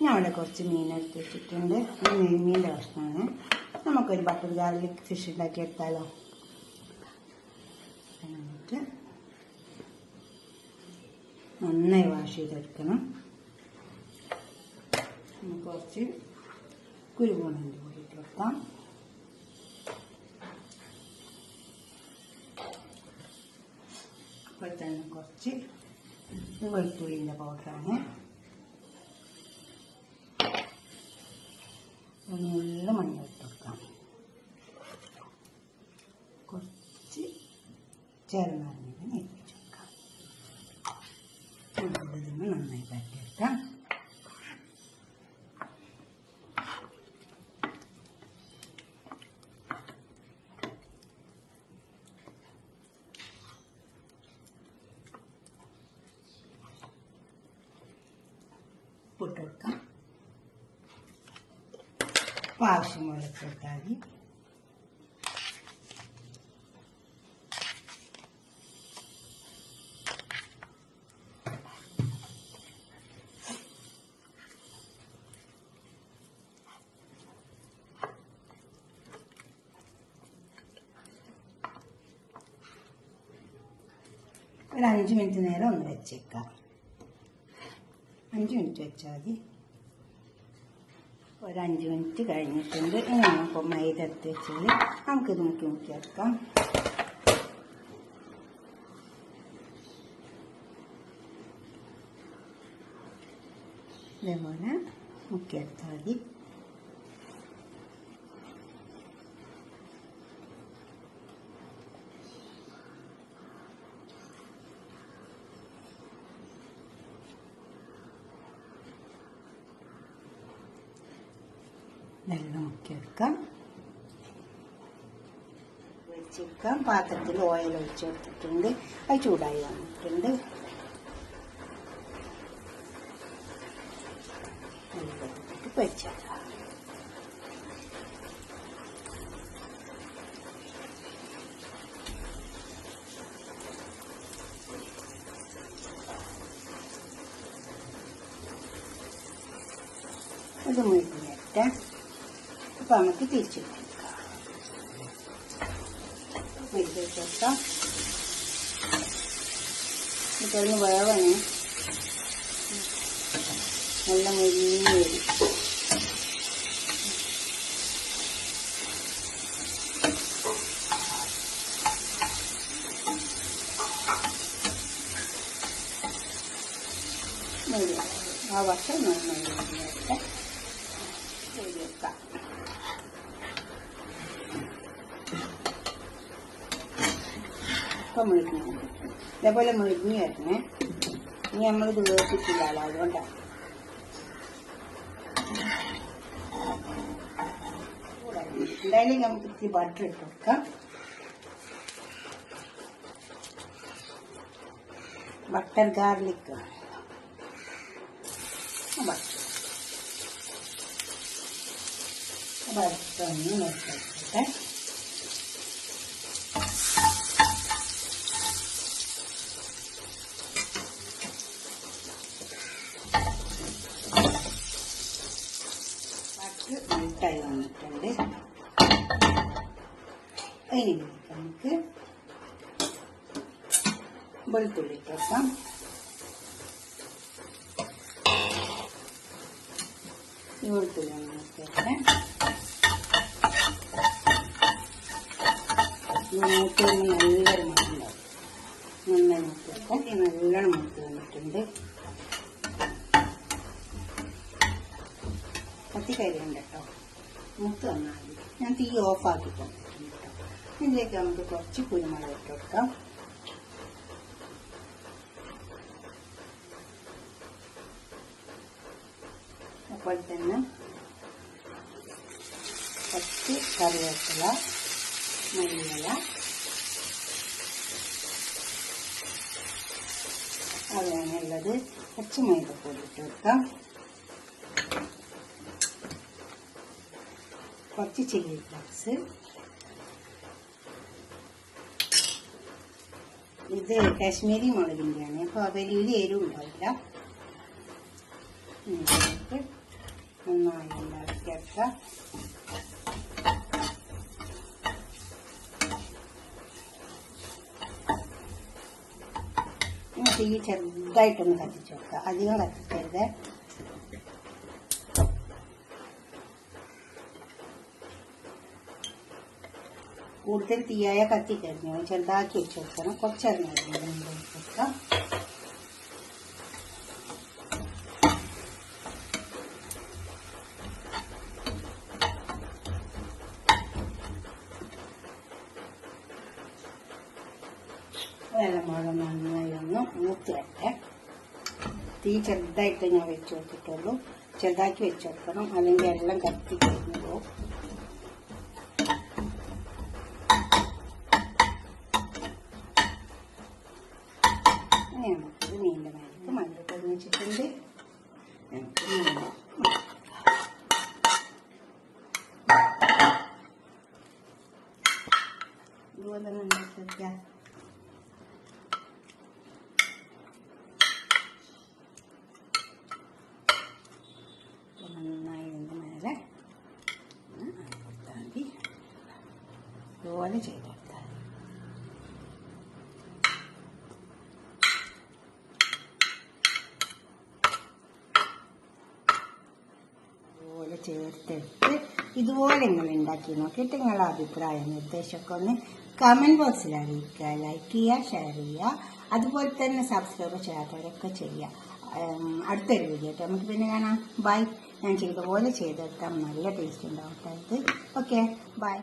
ഞാൻ അവിടെ കുറച്ച് മീൻ എടുത്ത് വെച്ചിട്ടുണ്ട്. നെയ്മീൻ്റെ കഷ്ണമാണ്. നമുക്കൊരു ബട്ടർ ഗാർലിക് ഫിഷ് ഉണ്ടാക്കിയെടുത്താലോ. എന്നിട്ട് നന്നായി വാഷ് ചെയ്തെടുക്കണം. നമുക്ക് കുറച്ച് കുരുമുളകിൻ്റെ പൊടി ഇട്ട് വെക്കാം. അപ്പോൾ തന്നെ കുറച്ച് വെളുത്തുള്ളിൻ്റെ പൗഡറാണ്. നല്ല മഞ്ഞൾ ഇട്ട് കൊടുക്കാം. കുറച്ച് ചെറുനാരങ്ങ നീപ്പിച്ച് വെക്കാം. ഇതിന് നന്നായി പരത്തിയെടുക്കാം. ഉപ്പിട്ട് കൊടുക്കാം. ആവശ്യമുള്ള ഇട്ടാൽ മതി. ഒരു 5 മിനിറ്റ് നേരം ഒന്ന് വെച്ചേക്കാം. 5 മിനിറ്റ് വെച്ചാൽ മതി. ഒരു 5 മിനിറ്റ് കഴിഞ്ഞിട്ടുണ്ട്. ഇനി നമുക്ക് മൈദ എടുത്ത് വെച്ചാൽ നമുക്കിത് മുക്കിയെടുക്കാം. ഇതേപോലെ മുക്കിയെടുത്താൽ മതി. വെള്ളം മുക്കിയെടുക്കാം. വെച്ചെടുക്കാം. പാത്രത്തിൽ ഓയിൽ ഒഴിച്ചെടുത്തിട്ടുണ്ട്. അത് ചൂടായി വന്നിട്ടുണ്ട്. വെച്ചേക്കാം. ഇത് മുഴുവനായിട്ട് അപ്പം നമുക്ക് തിരിച്ചിട്ട് വെക്കാം. ഇതൊന്ന് വേവണേ. നല്ല മുരിഞ്ഞ് വരും. ആ വശം നന്നായി വെക്കാം. ഇപ്പം മുഴുങ്ങി ഇതേപോലെ മുഴുങ്ങി വരണേ. ഇനി നമ്മളിത് വേർപ്പിച്ചില്ലല്ലോ, അതുകൊണ്ടാണ്. എന്തായാലും നമുക്ക് ഇത്തിരി ബട്ടർ ഇട്ട് കൊടുക്കാം. Butter garlic ബട്ടറൊന്ന് നിർത്തിട്ടെ. മെൽട്ടായി വന്നിട്ടുണ്ട്. ഇനി നമുക്ക് വെളുത്തുള്ളി ഇട്ട് വെക്കാം. വെളുത്തുള്ളി നോക്കിയൊക്കെ മൂത്ത് നല്ലൊരു മണമുണ്ടാവും. നന്നായി നോക്കിയൊക്കെ നല്ലോണം മൂത്ത് വന്നിട്ടുണ്ട്. കത്തിക്കരിയുണ്ട് കേട്ടോ. മൂത്ത് വന്നാൽ മതി. ഞാൻ തീ ഓഫാക്കി തന്നിട്ടുണ്ട് കേട്ടോ. ഇതിലേക്ക് നമുക്ക് കുറച്ച് കുരുമുളക് ഇട്ട് കൊടുക്കാം. അപ്പോൾ തന്നെ കുറച്ച് കറിവേപ്പില, മല്ലിയില, അതിനുള്ളത് കുറച്ച് മൈദപ്പൊടി ഇട്ട് കൊടുക്കാം. കുറച്ച് ചില്ലി ഫ്ലക്സ്. ഇത് കാശ്മീരി മുളകിൻ്റെയാണ്. അപ്പോൾ വലിയ എരിവ് ഉണ്ടാവില്ല. നന്നായി ഉണ്ടാക്കിയെടുക്കാം. തീ ചെറുതായിട്ടൊന്ന് കത്തിച്ചു വെക്കുക, അധികം കത്തിക്കരുത്. കൂടുതൽ തീയായ കത്തിക്കഴിഞ്ഞു ചെറുതാക്കി വെച്ച് വെക്കണം. കുറച്ചേരം വെക്കാം. മുളക് നന്നായി ഒന്ന് മൂത്ത് വരട്ടെ. തീ ചെറുതായിട്ട് ഞാൻ വെച്ച് കൊടുത്തിട്ടുള്ളൂ. ചെറുതാക്കി വെച്ച് കൊടുക്കണം, അല്ലെങ്കിൽ എല്ലാം കത്തി കഴിഞ്ഞു പോകും. അങ്ങനെ നമുക്കിത് മീനിൻ്റെ മേലേക്ക് മല്ലിപ്പൊടി വെച്ചിട്ടുണ്ട്. നമുക്ക് ഇതുപോലെ തന്നെ ഉണ്ടാക്കി വയ്ക്കാം. നന്നായി ഇതിൻ്റെ മേലെ കൊടുത്താൽ മതി. ഇതുപോലെ ചെയ്തെടുത്താൽ ഇതുപോലെ ചേർത്തെടുത്ത് ഇതുപോലെ നിങ്ങൾ ഉണ്ടാക്കി നോക്കിയിട്ട് നിങ്ങളുടെ അഭിപ്രായം നിർദ്ദേശമൊക്കെ ഒന്ന് കമൻറ്റ് ബോക്സിൽ അറിയിക്കുക. ലൈക്ക് ചെയ്യുക, ഷെയർ ചെയ്യുക, അതുപോലെ തന്നെ സബ്സ്ക്രൈബ് ചെയ്യാത്തവരൊക്കെ ചെയ്യുക. അടുത്തൊരു വീഡിയോ ആയിട്ട് നമുക്ക് പിന്നെ കാണാം. ബൈ. ഞാൻ ചെയ്ത പോലെ ചെയ്തെടുത്താൽ നല്ല ടേസ്റ്റ് ഉണ്ടാവും. Okay, by.